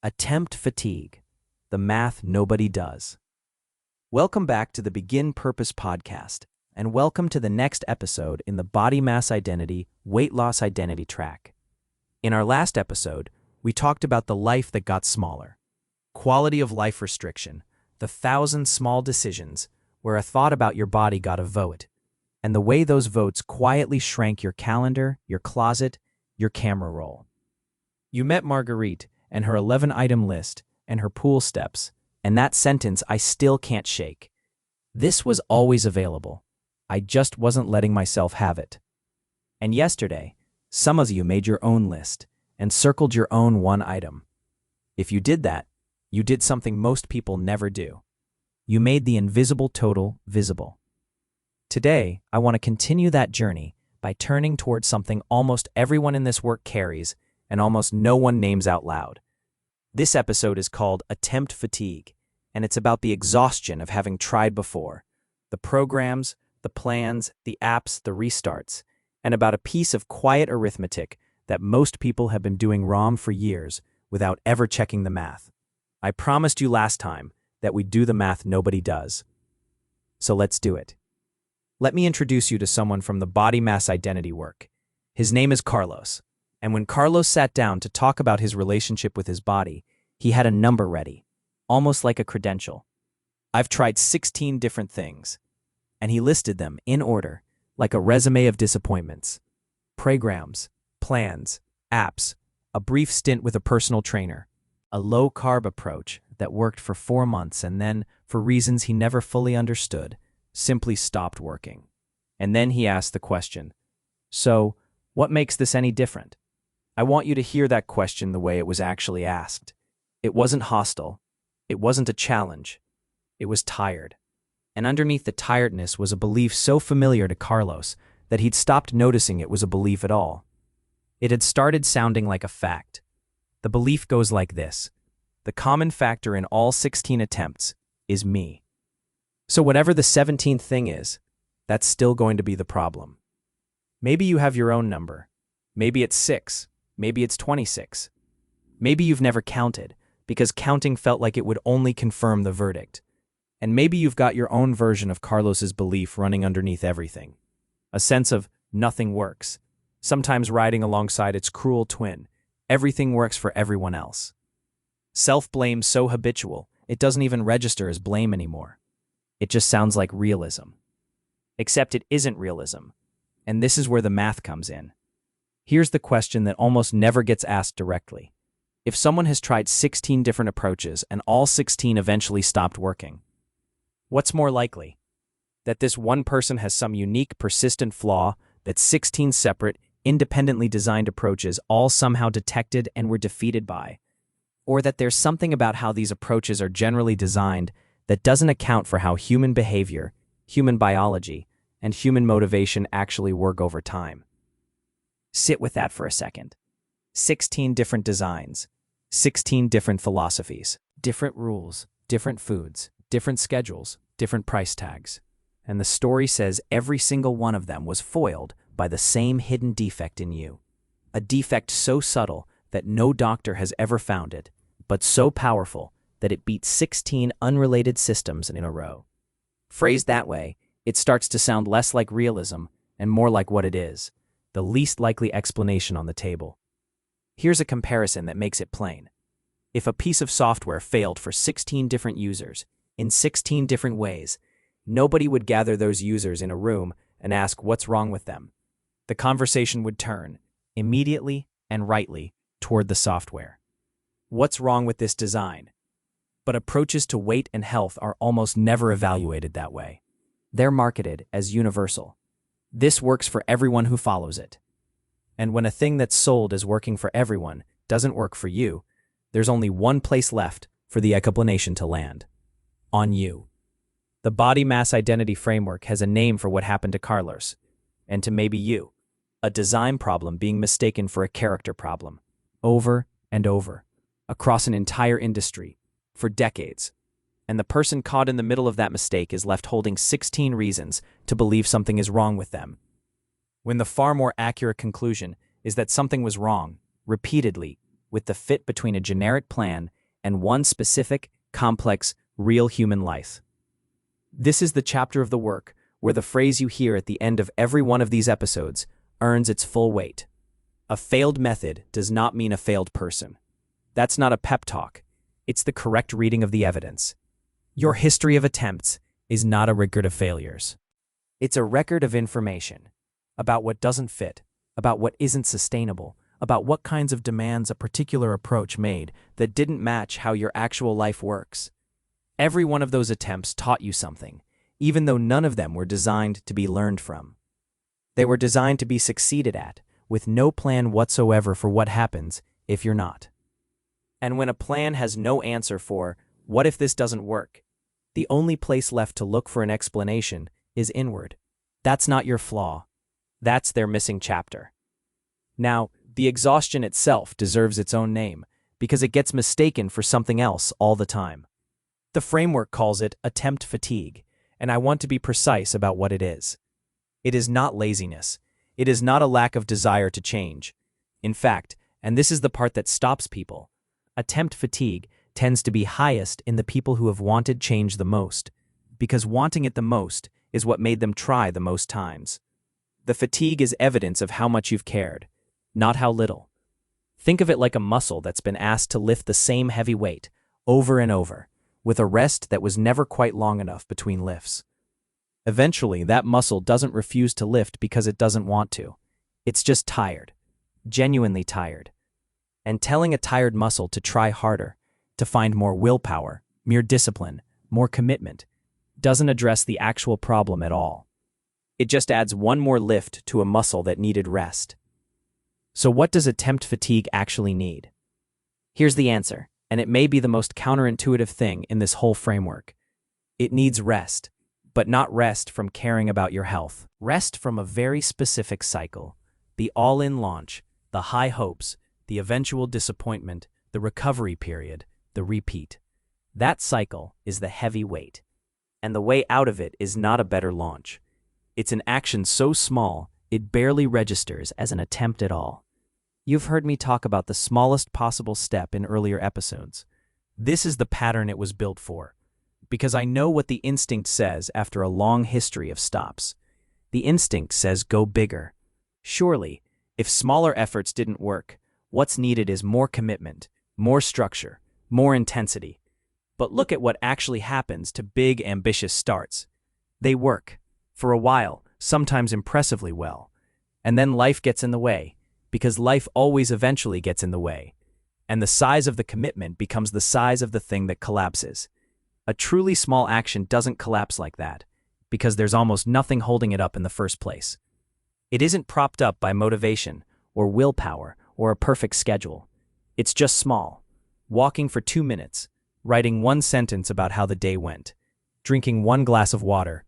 Attempt fatigue, the math nobody does. Welcome back to the Begin Purpose podcast, and welcome to the next episode in the body mass identity, weight loss identity track. In our last episode, we talked about the life that got smaller, quality of life restriction, the 1,000 small decisions where a thought about your body got a vote, and the way those votes quietly shrank your calendar, your closet, your camera roll. You met Marguerite and her 11-item list and her pool steps, and that sentence I still can't shake. This was always available. I just wasn't letting myself have it. And yesterday, some of you made your own list and circled your own one item. If you did that, you did something most people never do. You made the invisible total visible. Today, I want to continue that journey by turning towards something almost everyone in this work carries and almost no one names out loud. This episode is called Attempt Fatigue, and it's about the exhaustion of having tried before, the programs, the plans, the apps, the restarts, and about a piece of quiet arithmetic that most people have been doing wrong for years without ever checking the math. I promised you last time that we'd do the math nobody does. So let's do it. Let me introduce you to someone from the body mass identity work. His name is Carlos. And when Carlos sat down to talk about his relationship with his body, he had a number ready, almost like a credential. I've tried 16 different things, and he listed them in order, like a resume of disappointments. Programs, plans, apps, a brief stint with a personal trainer, a low-carb approach that worked for 4 months and then, for reasons he never fully understood, simply stopped working. And then he asked the question, so, what makes this any different? I want you to hear that question the way it was actually asked. It wasn't hostile. It wasn't a challenge. It was tired. And underneath the tiredness was a belief so familiar to Carlos that he'd stopped noticing it was a belief at all. It had started sounding like a fact. The belief goes like this. The common factor in all 16 attempts is me. So whatever the 17th thing is, that's still going to be the problem. Maybe you have your own number. Maybe it's 6. Maybe it's 26. Maybe you've never counted, because counting felt like it would only confirm the verdict. And maybe you've got your own version of Carlos's belief running underneath everything. A sense of nothing works, sometimes riding alongside its cruel twin. Everything works for everyone else. Self-blame so habitual, it doesn't even register as blame anymore. It just sounds like realism. Except it isn't realism. And this is where the math comes in. Here's the question that almost never gets asked directly. If someone has tried 16 different approaches and all 16 eventually stopped working, what's more likely? That this one person has some unique, persistent flaw that 16 separate, independently designed approaches all somehow detected and were defeated by? Or that there's something about how these approaches are generally designed that doesn't account for how human behavior, human biology, and human motivation actually work over time? Sit with that for a second. 16 different designs, 16 different philosophies, different rules, different foods, different schedules, different price tags. And the story says every single one of them was foiled by the same hidden defect in you. A defect so subtle that no doctor has ever found it, but so powerful that it beats 16 unrelated systems in a row. Phrased that way, it starts to sound less like realism and more like what it is, the least likely explanation on the table. Here's a comparison that makes it plain. If a piece of software failed for 16 different users, in 16 different ways, nobody would gather those users in a room and ask what's wrong with them. The conversation would turn, immediately and rightly, toward the software. What's wrong with this design? But approaches to weight and health are almost never evaluated that way. They're marketed as universal. This works for everyone who follows it. And when a thing that's sold as working for everyone doesn't work for you, there's only one place left for the explanation to land. On you. The body mass identity framework has a name for what happened to Carlos, and to maybe you. A design problem being mistaken for a character problem. Over and over. Across an entire industry. For decades. And the person caught in the middle of that mistake is left holding 16 reasons to believe something is wrong with them. When the far more accurate conclusion is that something was wrong, repeatedly, with the fit between a generic plan and one specific, complex, real human life. This is the chapter of the work where the phrase you hear at the end of every one of these episodes earns its full weight. A failed method does not mean a failed person. That's not a pep talk. It's the correct reading of the evidence. Your history of attempts is not a record of failures. It's a record of information about what doesn't fit, about what isn't sustainable, about what kinds of demands a particular approach made that didn't match how your actual life works. Every one of those attempts taught you something, even though none of them were designed to be learned from. They were designed to be succeeded at, with no plan whatsoever for what happens if you're not. And when a plan has no answer for, what if this doesn't work? The only place left to look for an explanation is inward. That's not your flaw. That's their missing chapter. Now, the exhaustion itself deserves its own name because it gets mistaken for something else all the time. The framework calls it attempt fatigue, and I want to be precise about what it is. It is not laziness. It is not a lack of desire to change. In fact, and this is the part that stops people, attempt fatigue tends to be highest in the people who have wanted change the most, because wanting it the most is what made them try the most times. The fatigue is evidence of how much you've cared, not how little. Think of it like a muscle that's been asked to lift the same heavy weight over and over, with a rest that was never quite long enough between lifts. Eventually, that muscle doesn't refuse to lift because it doesn't want to. It's just tired, genuinely tired. And telling a tired muscle to try harder, to find more willpower, mere discipline, more commitment, doesn't address the actual problem at all. It just adds one more lift to a muscle that needed rest. So what does attempt fatigue actually need? Here's the answer, and it may be the most counterintuitive thing in this whole framework. It needs rest, but not rest from caring about your health. Rest from a very specific cycle. The all-in launch, the high hopes, the eventual disappointment, the recovery period, the repeat. That cycle is the heavy weight. And the way out of it is not a better launch. It's an action so small, it barely registers as an attempt at all. You've heard me talk about the smallest possible step in earlier episodes. This is the pattern it was built for, because I know what the instinct says after a long history of stops. The instinct says go bigger. Surely, if smaller efforts didn't work, what's needed is more commitment, more structure, more intensity. But look at what actually happens to big, ambitious starts. They work, for a while, sometimes impressively well. And then life gets in the way, because life always eventually gets in the way. And the size of the commitment becomes the size of the thing that collapses. A truly small action doesn't collapse like that, because there's almost nothing holding it up in the first place. It isn't propped up by motivation, or willpower, or a perfect schedule. It's just small. Walking for 2 minutes, writing one sentence about how the day went, drinking one glass of water,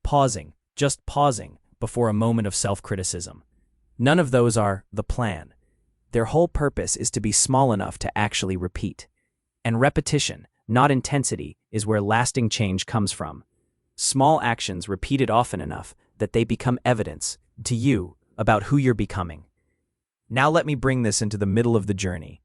pausing, just pausing, before a moment of self-criticism. None of those are the plan. Their whole purpose is to be small enough to actually repeat. And repetition, not intensity, is where lasting change comes from. Small actions repeated often enough that they become evidence, to you, about who you're becoming. Now let me bring this into the middle of the journey,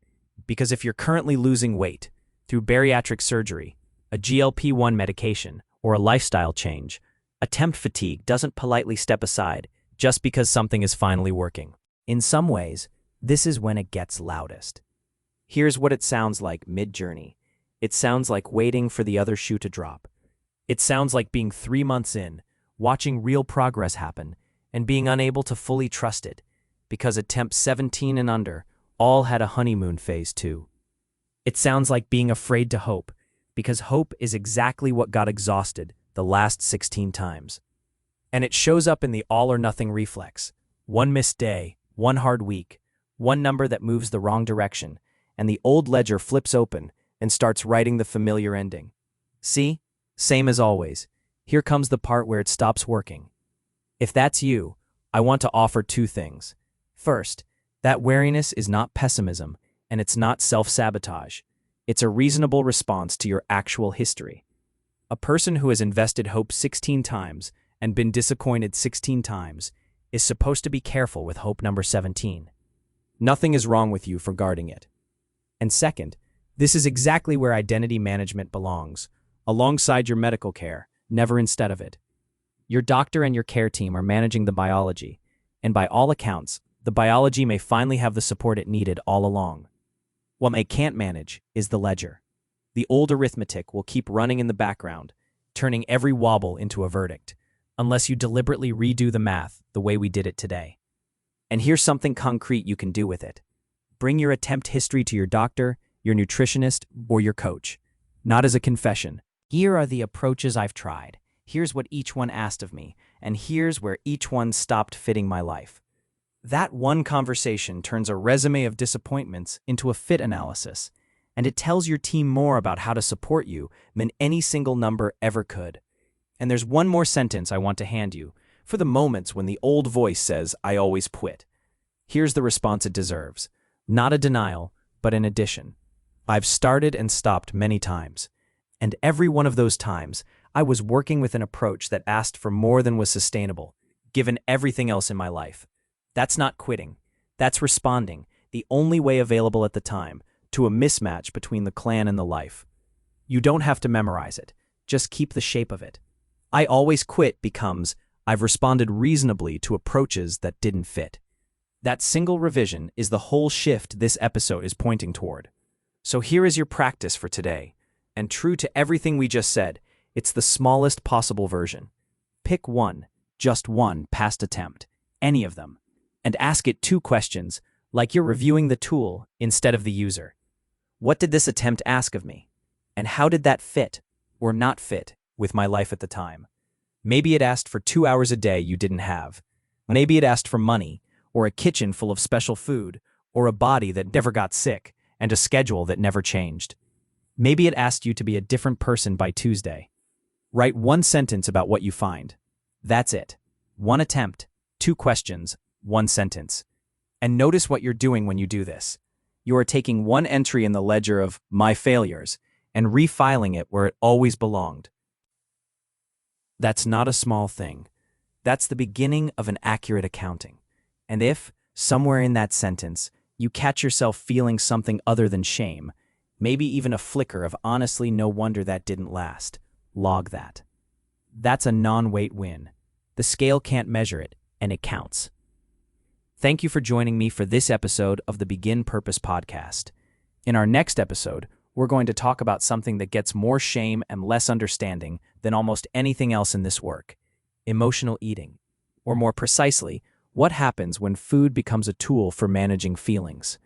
because if you're currently losing weight, through bariatric surgery, a GLP-1 medication, or a lifestyle change, attempt fatigue doesn't politely step aside just because something is finally working. In some ways, this is when it gets loudest. Here's what it sounds like mid-journey. It sounds like waiting for the other shoe to drop. It sounds like being 3 months in, watching real progress happen, and being unable to fully trust it, because attempts 17 and under all had a honeymoon phase too. It sounds like being afraid to hope, because hope is exactly what got exhausted the last 16 times. And it shows up in the all-or-nothing reflex. One missed day, one hard week, one number that moves the wrong direction, and the old ledger flips open and starts writing the familiar ending. See? Same as always. Here comes the part where it stops working. If that's you, I want to offer 2 things. First, that wariness is not pessimism, and it's not self-sabotage. It's a reasonable response to your actual history. A person who has invested hope 16 times and been disappointed 16 times is supposed to be careful with hope number 17. Nothing is wrong with you for guarding it. And second, This is exactly where identity management belongs, alongside your medical care, never instead of it. Your doctor and your care team are managing the biology, and by all accounts, the biology may finally have the support it needed all along. What they can't manage is the ledger. The old arithmetic will keep running in the background, turning every wobble into a verdict, unless you deliberately redo the math the way we did it today. And here's something concrete you can do with it. Bring your attempt history to your doctor, your nutritionist, or your coach. Not as a confession. Here are the approaches I've tried. Here's what each one asked of me, and here's where each one stopped fitting my life. That one conversation turns a resume of disappointments into a fit analysis, and it tells your team more about how to support you than any single number ever could. And there's one more sentence I want to hand you, for the moments when the old voice says, "I always quit." Here's the response it deserves. Not a denial, but an addition. I've started and stopped many times, and every one of those times, I was working with an approach that asked for more than was sustainable, given everything else in my life. That's not quitting. That's responding, the only way available at the time, to a mismatch between the clan and the life. You don't have to memorize it. Just keep the shape of it. I always quit becomes, I've responded reasonably to approaches that didn't fit. That single revision is the whole shift this episode is pointing toward. So here is your practice for today. And true to everything we just said, it's the smallest possible version. Pick one, just one past attempt, any of them, and ask it 2 questions, like you're reviewing the tool instead of the user. What did this attempt ask of me? And how did that fit, or not fit, with my life at the time? Maybe it asked for 2 hours a day you didn't have. Maybe it asked for money, or a kitchen full of special food, or a body that never got sick, and a schedule that never changed. Maybe it asked you to be a different person by Tuesday. Write 1 sentence about what you find. That's it. 1 attempt, 2 questions, 1 sentence. And notice what you're doing when you do this. You are taking 1 entry in the ledger of my failures and refiling it where it always belonged. That's not a small thing. That's the beginning of an accurate accounting. And if, somewhere in that sentence, you catch yourself feeling something other than shame, maybe even a flicker of honestly no wonder that didn't last, log that. That's a non-weight win. The scale can't measure it, and it counts. Thank you for joining me for this episode of the Begin Purpose podcast. In our next episode, we're going to talk about something that gets more shame and less understanding than almost anything else in this work: emotional eating. Or more precisely, what happens when food becomes a tool for managing feelings.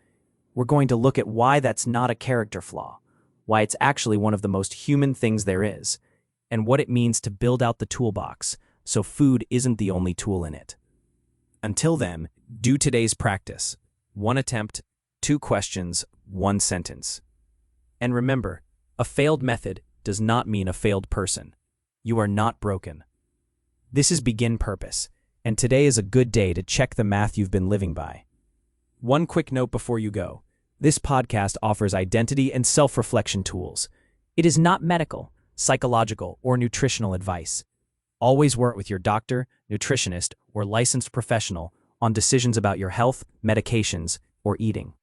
We're going to look at why that's not a character flaw, why it's actually one of the most human things there is, and what it means to build out the toolbox so food isn't the only tool in it. Until then, do today's practice. 1 attempt, 2 questions, 1 sentence. And remember, a failed method does not mean a failed person. You are not broken. This is Begin Purpose, and today is a good day to check the math you've been living by. One quick note before you go. This podcast offers identity and self-reflection tools. It is not medical, psychological, or nutritional advice. Always work with your doctor, nutritionist, or licensed professional on decisions about your health, medications, or eating.